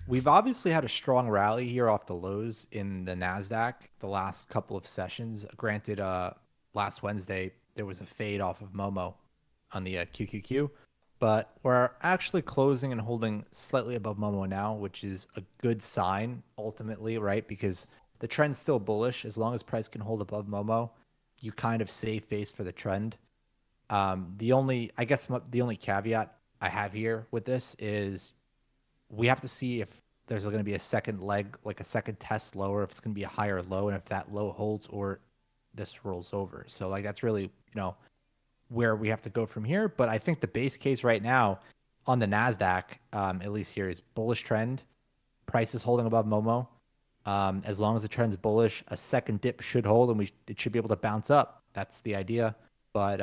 we've obviously had a strong rally here off the lows in the Nasdaq the last couple of sessions. Granted, last Wednesday there was a fade off of Momo on the QQQ, but we're actually closing and holding slightly above Momo now, which is a good sign ultimately, right? Because the trend's still bullish. As long as price can hold above Momo, you kind of save face for the trend. I guess the only caveat I have here with this is we have to see if there's going to be a second leg, like a second test lower, if it's going to be a higher low, and if that low holds or this rolls over. So like that's really, where we have to go from here. But I think the base case right now on the Nasdaq, at least here, is bullish trend. Price is holding above Momo. As long as the trend's bullish, a second dip should hold, and it should be able to bounce up. That's the idea. But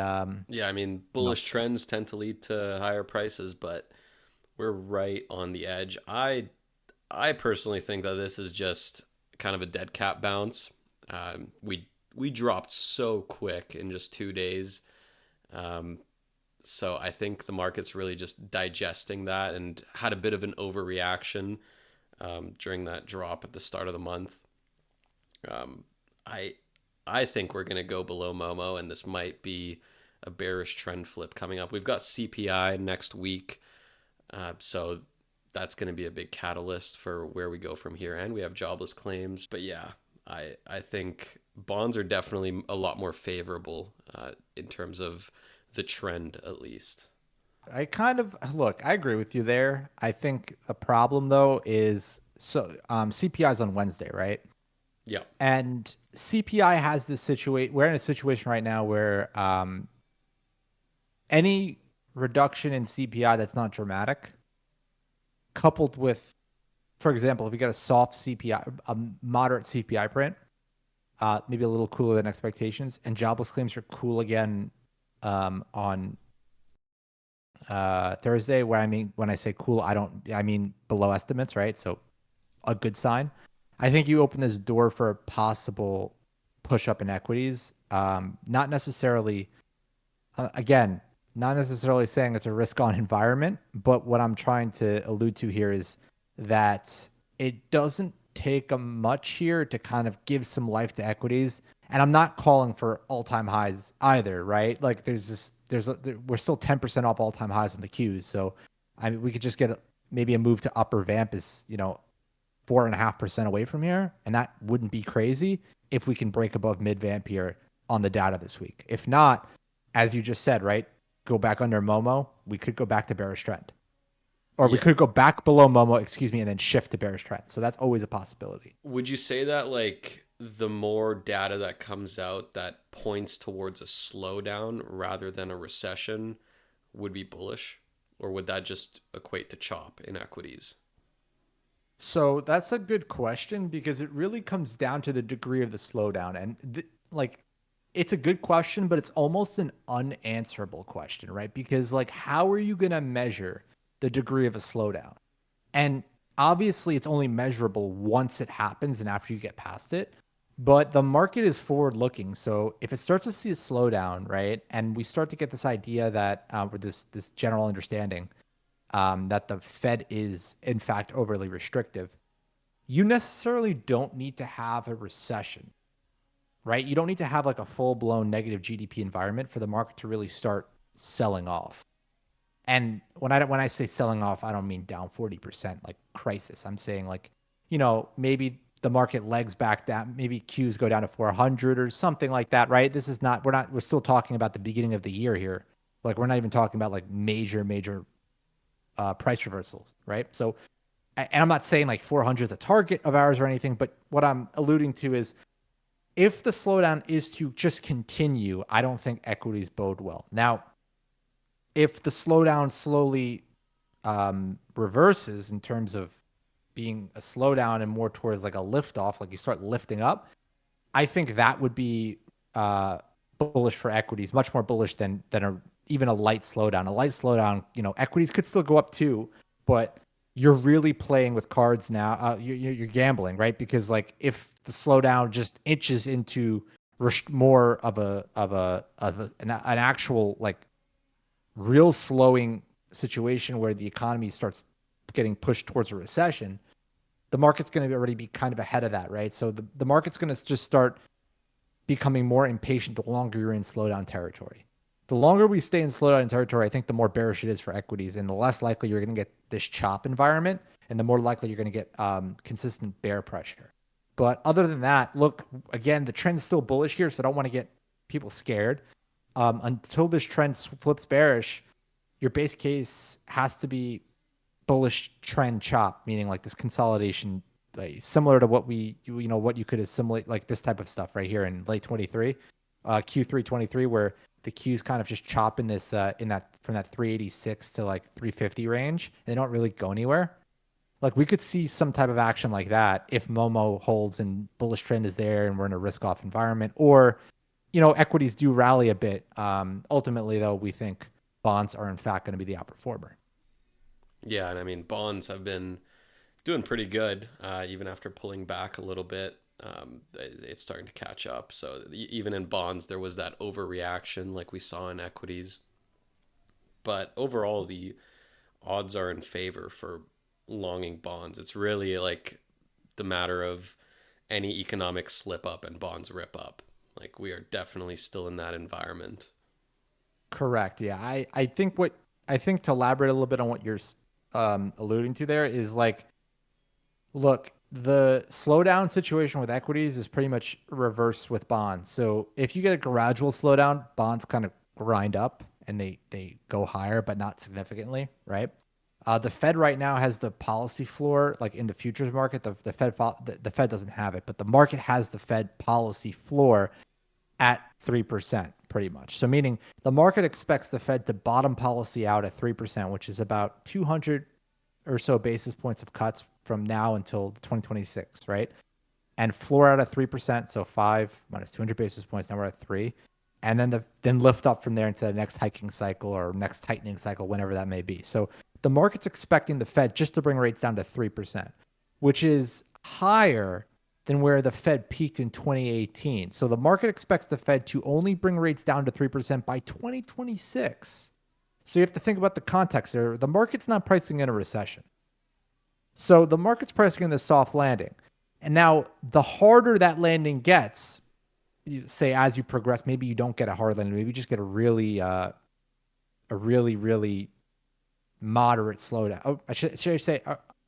Yeah, I mean, you know, bullish trends tend to lead to higher prices, but we're right on the edge. I personally think that this is just kind of a dead cat bounce. We dropped so quick in just 2 days. Um, so I think the market's really just digesting that and had a bit of an overreaction during that drop at the start of the month. Um, I I think we're gonna go below Momo, and this might be a bearish trend flip coming up. We've got CPI next week, so that's going to be a big catalyst for where we go from here. And we have jobless claims. But yeah, I think bonds are definitely a lot more favorable in terms of the trend, at least. I kind of look, I agree with you there. I think a problem though is CPI is on Wednesday, right? Yeah. And CPI has this situation. We're in a situation right now where any reduction in CPI that's not dramatic, coupled with, for example, if you get a soft CPI, a moderate CPI print, maybe a little cooler than expectations, and jobless claims are cool again on Thursday. Where I mean, when I say cool, I mean below estimates, right? So a good sign. I think you open this door for a possible push up in equities. Not necessarily, again, not necessarily saying it's a risk on environment, but what I'm trying to allude to here is that it doesn't take a much here to kind of give some life to equities. And I'm not calling for all time highs either, right? Like we're still 10% off all time highs on the Qs. So I mean, we could just get maybe a move to upper vamp is, 4.5% away from here. And that wouldn't be crazy if we can break above mid vamp here on the data this week. If not, as you just said, right? Go back under Momo. We could go back to bearish trend. Or we Yeah. could go back below Momo, excuse me, and then shift to bearish trend. So that's always a possibility. Would you say that like the more data that comes out that points towards a slowdown rather than a recession would be bullish? Or would that just equate to chop in equities? So that's a good question because it really comes down to the degree of the slowdown. And like, it's a good question, but it's almost an unanswerable question, right? Because, like, how are you going to measure the degree of a slowdown? And obviously, it's only measurable once it happens and after you get past it. But the market is forward looking. So if it starts to see a slowdown, right, and we start to get this idea that, or this general understanding that the Fed is in fact overly restrictive, you necessarily don't need to have a recession, right? You don't need to have like a full blown negative GDP environment for the market to really start selling off. And when I say selling off, I don't mean down 40% like crisis. I'm saying like, maybe the market legs back down, maybe Qs go down to 400 or something like that, right? This is not we're still talking about the beginning of the year here. Like we're not even talking about like major price reversals, right? So, and I'm not saying like 400 is a target of ours or anything, but what I'm alluding to is if the slowdown is to just continue, I don't think equities bode well. Now, if the slowdown slowly reverses in terms of being a slowdown and more towards like a lift off, like you start lifting up, I think that would be bullish for equities, much more bullish than even a light slowdown. A light slowdown, equities could still go up too, but you're really playing with cards now. You're gambling, right? Because like if the slowdown just inches into more of an actual like real slowing situation where the economy starts getting pushed towards a recession, the market's going to already be kind of ahead of that, right? So the market's going to just start becoming more impatient the longer you're in slowdown territory. The longer we stay in slowdown territory, I think the more bearish it is for equities, and the less likely you're going to get this chop environment, and the more likely you're going to get consistent bear pressure. But other than that, look, again, the trend's still bullish here, so I don't want to get people scared. Until this trend flips bearish, your base case has to be bullish trend chop, meaning like this consolidation, like similar to what what you could assimilate, like this type of stuff right here in late 23, Q3 23, where the Q's kind of just chop in this in that from that 386 to like 350 range. And they don't really go anywhere. Like we could see some type of action like that if Momo holds and bullish trend is there and we're in a risk off environment, or equities do rally a bit. Ultimately, though, we think bonds are in fact going to be the outperformer. Yeah, and I mean bonds have been doing pretty good, even after pulling back a little bit. It's starting to catch up. So even in bonds, there was that overreaction like we saw in equities. But overall, the odds are in favor for longing bonds. It's really like the matter of any economic slip up and bonds rip up. Like we are definitely still in that environment. Correct. Yeah. I think to elaborate a little bit on what you're alluding to there is like, look, the slowdown situation with equities is pretty much reversed with bonds. So if you get a gradual slowdown, bonds kind of grind up and they go higher, but not significantly, right? The Fed right now has the policy floor, like in the futures market. The Fed doesn't have it, but the market has the Fed policy floor at 3%, pretty much. So meaning the market expects the Fed to bottom policy out at 3%, which is about 200 or so basis points of cuts from now until 2026, right? And floor out at 3%, so 5 minus 200 basis points, now we're at 3. And then lift up from there into the next hiking cycle or next tightening cycle, whenever that may be. So the market's expecting the Fed just to bring rates down to 3%, which is higher than where the Fed peaked in 2018. So the market expects the Fed to only bring rates down to 3% by 2026. So you have to think about the context there. The market's not pricing in a recession. So the market's pricing in the soft landing. And now the harder that landing gets, say as you progress, maybe you don't get a hard landing, maybe you just get a really really moderate slowdown. Oh, should I say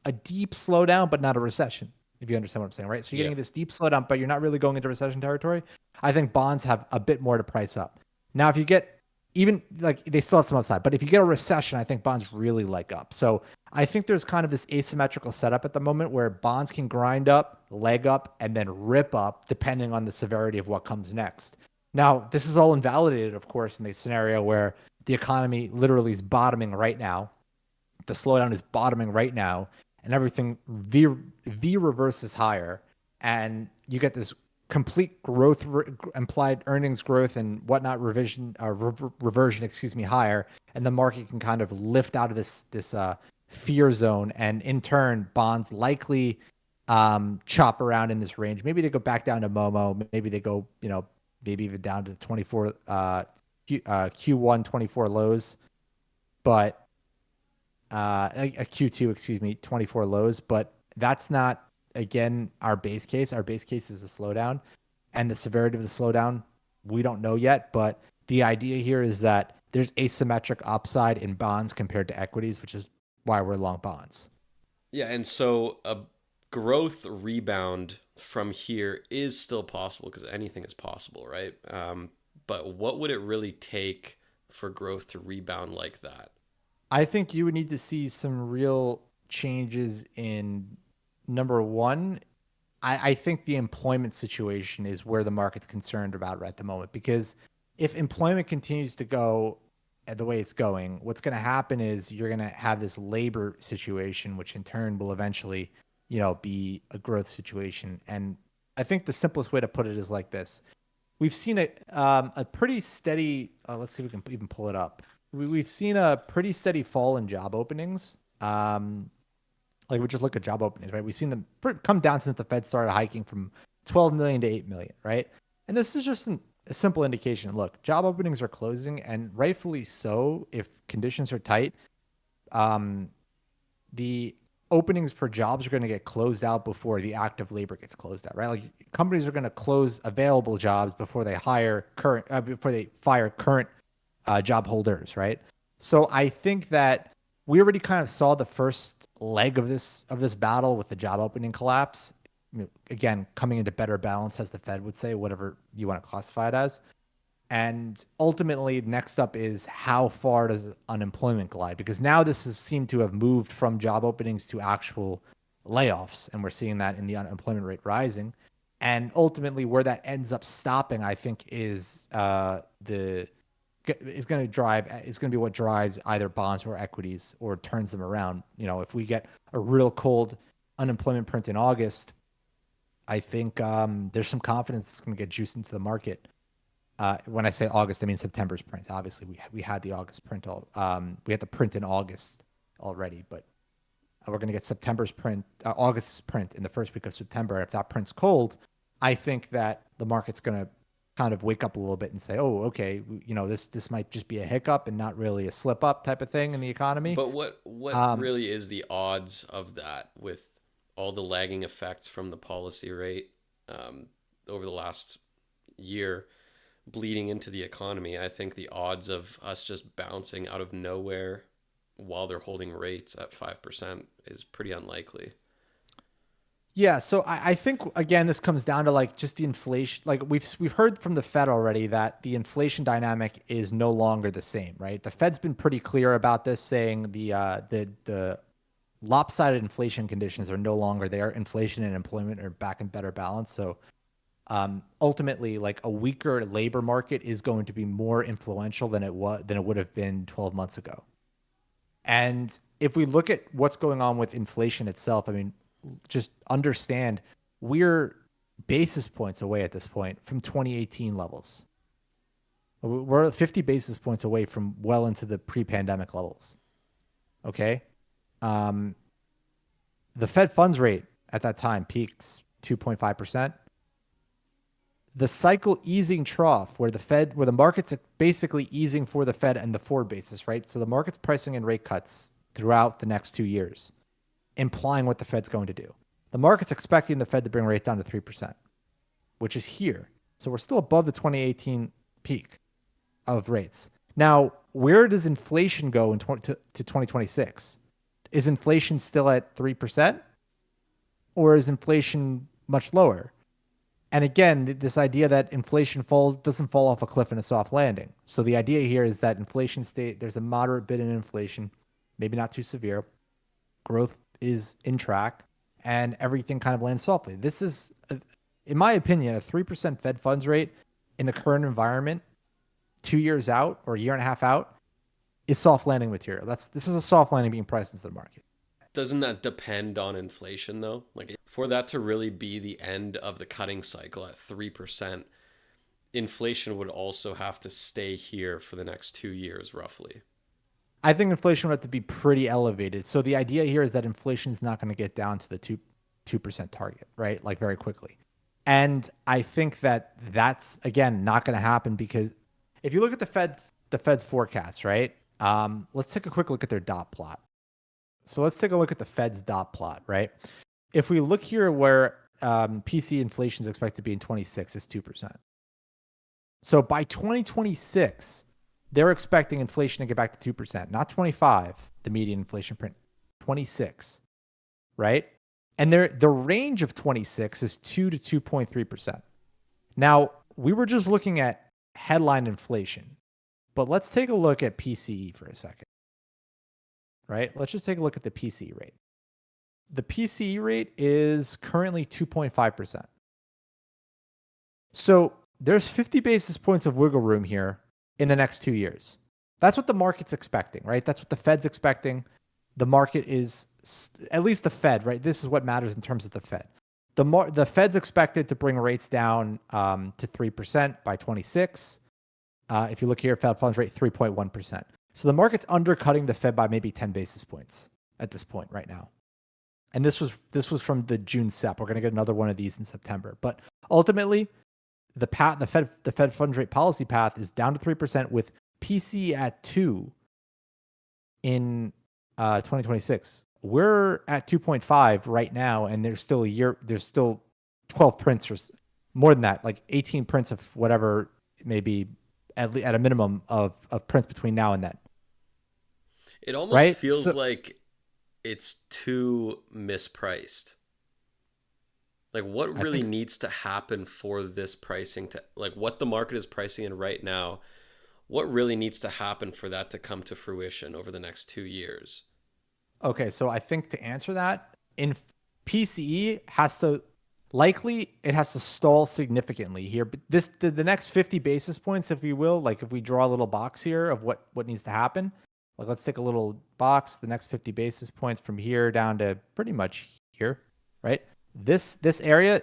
a deep slowdown, but not a recession, if you understand what I'm saying, right? So you're getting this deep slowdown, but you're not really going into recession territory. I think bonds have a bit more to price up. Now, if you get even like they still have some upside, but if you get a recession, I think bonds really leg up. So I think there's kind of this asymmetrical setup at the moment where bonds can grind up, leg up, and then rip up depending on the severity of what comes next. Now, this is all invalidated, of course, in the scenario where the economy literally is bottoming right now. The slowdown is bottoming right now, and everything V reverses higher, and you get this complete growth, implied earnings growth and whatnot reversion, excuse me, higher, and the market can kind of lift out of this fear zone, and in turn, bonds likely chop around in this range. Maybe they go back down to Momo. Maybe they go, maybe even down to 24 Q1 24 lows, but a Q2, excuse me, 24 lows. But that's not, again, our base case. Our base case is a slowdown, and the severity of the slowdown, we don't know yet. But the idea here is that there's asymmetric upside in bonds compared to equities, which is why we're long bonds. Yeah, and so a growth rebound from here is still possible because anything is possible, right? But what would it really take for growth to rebound like that? I think you would need to see some real changes in number one. I think the employment situation is where the market's concerned about right at the moment, because if employment continues to go the way it's going, what's going to happen is you're going to have this labor situation, which in turn will eventually, be a growth situation. And I think the simplest way to put it is like this. We've seen a pretty steady, let's see if we can even pull it up. We've seen a pretty steady fall in job openings. Like we just look at job openings, right? We've seen them come down since the Fed started hiking from 12 million to 8 million, right? And this is just a simple indication. Look, job openings are closing, and rightfully so if conditions are tight. The openings for jobs are going to get closed out before the active labor gets closed out, right? Like companies are going to close available jobs before they fire current job holders, right? So I think that we already kind of saw the first leg of this battle with the job opening collapse. Again, coming into better balance, as the Fed would say, whatever you want to classify it as. And ultimately, next up is how far does unemployment glide? Because now this has seemed to have moved from job openings to actual layoffs, and we're seeing that in the unemployment rate rising. And ultimately, where that ends up stopping, I think, is going to be what drives either bonds or equities or turns them around. If we get a real cold unemployment print in August, I think there's some confidence it's going to get juiced into the market. When I say August, I mean September's print. Obviously, we had the August print. We had the print in August already, but we're going to get September's print, August's print in the first week of September. If that print's cold, I think that the market's going to kind of wake up a little bit and say, "Oh, okay, this might just be a hiccup and not really a slip up type of thing in the economy." But what Um, really is the odds of that with all the lagging effects from the policy rate um, over the last year bleeding into the economy? I think the odds of us just bouncing out of nowhere while they're holding rates at 5% is pretty unlikely. Yeah, so I think again this comes down to like just the inflation. Like we've heard from the Fed already that the inflation dynamic is no longer the same, right? The Fed's been pretty clear about this, saying the lopsided inflation conditions are no longer there. Inflation and employment are back in better balance. So ultimately, like a weaker labor market is going to be more influential than it would have been 12 months ago. And if we look at what's going on with inflation itself, I mean, just understand we're basis points away at this point from 2018 levels. We're 50 basis points away from well into the pre-pandemic levels. Okay. Um, the Fed funds rate at that time peaked 2.5%. The cycle easing trough where the market's basically easing for the Fed and the forward basis, right? So the market's pricing in rate cuts throughout the next 2 years, implying what the Fed's going to do. The market's expecting the Fed to bring rates down to 3%, which is here. So we're still above the 2018 peak of rates. Now, where does inflation go to 2026? Is inflation still at 3%, or is inflation much lower? And again, this idea that inflation doesn't fall off a cliff in a soft landing. So the idea here is that there's a moderate bit in inflation, maybe not too severe. Growth is in track, and everything kind of lands softly. This is, in my opinion, a 3% Fed funds rate in the current environment, 2 years out or a year and a half out, is soft landing material. This is a soft landing being priced into the market. Doesn't that depend on inflation though? Like for that to really be the end of the cutting cycle at 3%, inflation would also have to stay here for the next 2 years roughly. I think inflation would have to be pretty elevated. So the idea here is that inflation is not going to get down to the 2% target, right? Like very quickly. And I think that that's again not going to happen because if you look at the Fed's forecast, right? Let's take a quick look at their dot plot. So let's take a look at the Fed's dot plot, right? If we look here where PC inflation is expected to be in 26, it's 2%. So by 2026, they're expecting inflation to get back to 2%, not 25, the median inflation print, 26, right? And the range of 26 is 2 to 2.3%. Now, we were just looking at headline inflation, but let's take a look at PCE for a second, right? Let's just take a look at the PCE rate. The PCE rate is currently 2.5%. So there's 50 basis points of wiggle room here in the next 2 years. That's what the market's expecting, right? That's what the Fed's expecting. The market is, at least the Fed, right? This is what matters in terms of the Fed. The Fed's expected to bring rates down to 3% by 26. If you look here, Fed funds rate 3.1%. So the market's undercutting the Fed by maybe 10 basis points at this point right now. And this was from the June SEP. We're going to get another one of these in September. But ultimately, the Fed funds rate policy path is down to 3% with PC at 2 in 2026. we're at 2.5 right now, and there's still 12 prints or more than that, like 18 prints of whatever it may be, at a minimum of prints between now and then, It almost right? feels So like it's too mispriced. Like what I really think needs to happen for this pricing to like what the market is pricing in right now? What really needs to happen for that to come to fruition over the next 2 years? Okay, so I think to answer that, in PCE has to likely it has to stall significantly here. But the next 50 basis points, if you will, like if we draw a little box here of what needs to happen, like let's take a little box, the next 50 basis points from here down to pretty much here, right? This area,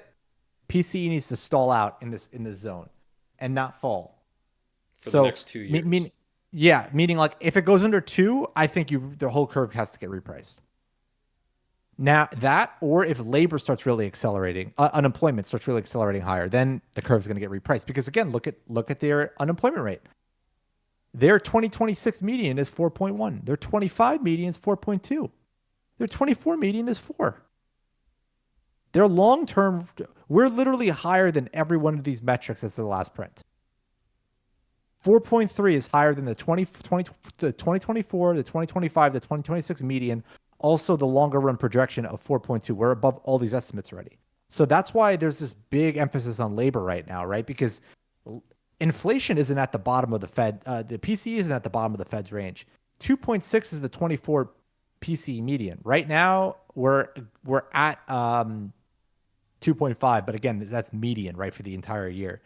PCE needs to stall out in this zone and not fall. For the So next two mean, years. mean yeah, meaning like if it goes under two, I think the whole curve has to get repriced. Now that, or if labor starts really accelerating, unemployment starts really accelerating higher, then the curve is going to get repriced. Because again, look at their unemployment rate. Their 2026 median is 4.1. Their 25 median is 4.2. Their 24 median is 4. Their long term, we're literally higher than every one of these metrics as the last print. 4.3 is higher than the 2024, the 2025, the 2026 median. Also, the longer run projection of 4.2. We're above all these estimates already. So that's why there's this big emphasis on labor right now, right? Because inflation isn't at the bottom of the Fed. The PCE isn't at the bottom of the Fed's range. 2.6 is the 24 PCE median. Right now, we're at 2.5, but again, that's median, right, for the entire year.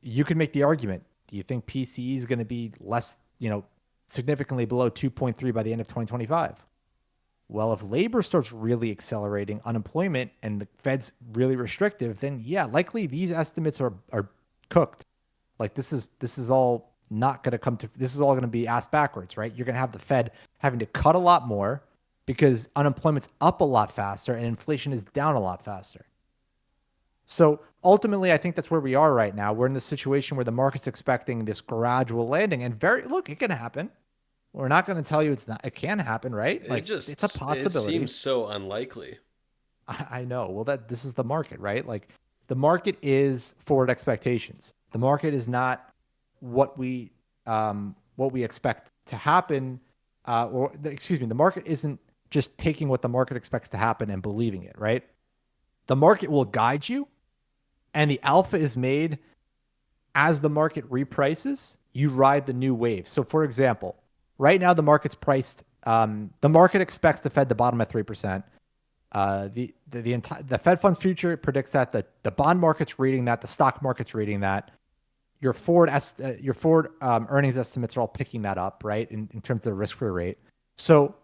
You could make the argument. Do you think PCE is going to be less, significantly below 2.3 by the end of 2025? Well, if labor starts really accelerating unemployment and the Fed's really restrictive, then yeah, likely these estimates are cooked. Like this is all not going to come to, this is all going to be ass backwards, right? You're going to have the Fed having to cut a lot more because unemployment's up a lot faster and inflation is down a lot faster. So ultimately, I think that's where we are right now. We're in the situation where the market's expecting this gradual landing, and look, it can happen. We're not going to tell you it's not. It can happen, right? It Like it's a just it possibility. seems so unlikely. I know. Well, this is the market, right? Like the market is forward expectations. The market is not what we expect to happen, excuse me. The market isn't just taking what the market expects to happen and believing it, right? The market will guide you, and the alpha is made as the market reprices. You ride the new wave. So, for example, right now the market's priced. The market expects the Fed to bottom at 3%. The Fed funds future predicts that the bond market's reading that, the stock market's reading that. Your forward earnings estimates are all picking that up, right? In terms of the risk-free rate. So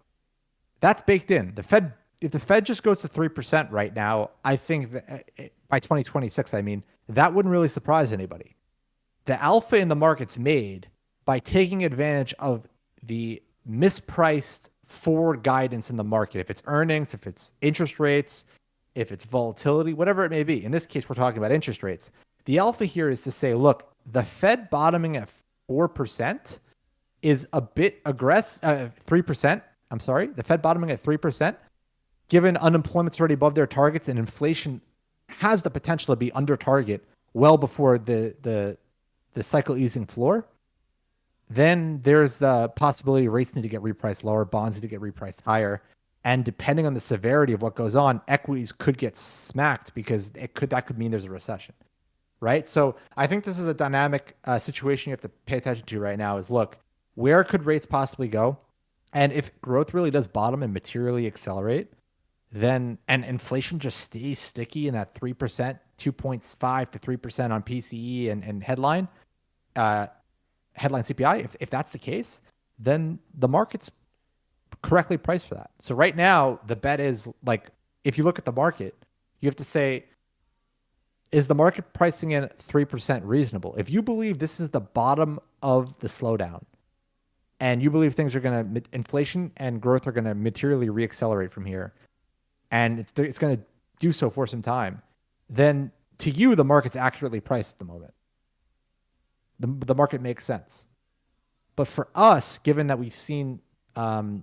that's baked in. If the Fed just goes to 3% right now, I think that by 2026, I mean, that wouldn't really surprise anybody. The alpha in the market's made by taking advantage of the mispriced forward guidance in the market. If it's earnings, if it's interest rates, if it's volatility, whatever it may be. In this case, we're talking about interest rates. The alpha here is to say, look, the Fed bottoming at 4% is a bit aggressive. 3%. I'm sorry. The Fed bottoming at 3%, given unemployment's already above their targets and inflation has the potential to be under target well before the cycle easing floor, then there's the possibility rates need to get repriced lower, bonds need to get repriced higher. And depending on the severity of what goes on, equities could get smacked because that could mean there's a recession, right? So I think this is a dynamic situation you have to pay attention to right now is, look, where could rates possibly go? And if growth really does bottom and materially accelerate, then, and inflation just stays sticky in that 3%, 2.5 to 3% on PCE and headline CPI, if that's the case, then the market's correctly priced for that. So right now, the bet is like, if you look at the market, you have to say, is the market pricing in 3% reasonable? If you believe this is the bottom of the slowdown and you believe things are going to, inflation and growth are going to materially reaccelerate from here, and it's going to do so for some time, then to you, the market's accurately priced at the moment. The market makes sense. But for us, given that we've seen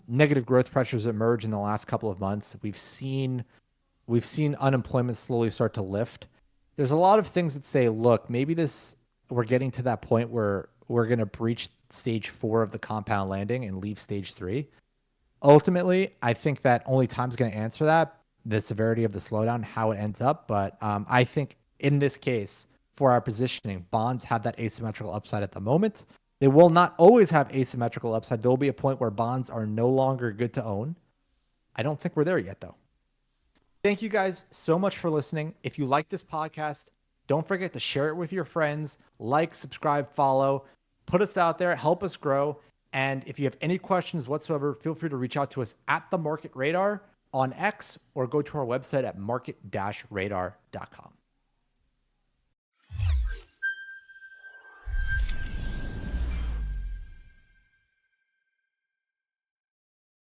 negative growth pressures emerge in the last couple of months. We've seen unemployment slowly start to lift. There's a lot of things that say, look, maybe we're getting to that point where we're going to breach stage 4 of the compound landing and leave stage 3. Ultimately, I think that only time's going to answer that, the severity of the slowdown, how it ends up. But I think in this case, for our positioning, bonds have that asymmetrical upside at the moment. They will not always have asymmetrical upside. There will be a point where bonds are no longer good to own. I don't think we're there yet, though. Thank you guys so much for listening. If you like this podcast, don't forget to share it with your friends, like, subscribe, follow, put us out there, help us grow. And if you have any questions whatsoever, feel free to reach out to us at the Market Radar on X or go to our website at market-radar.com.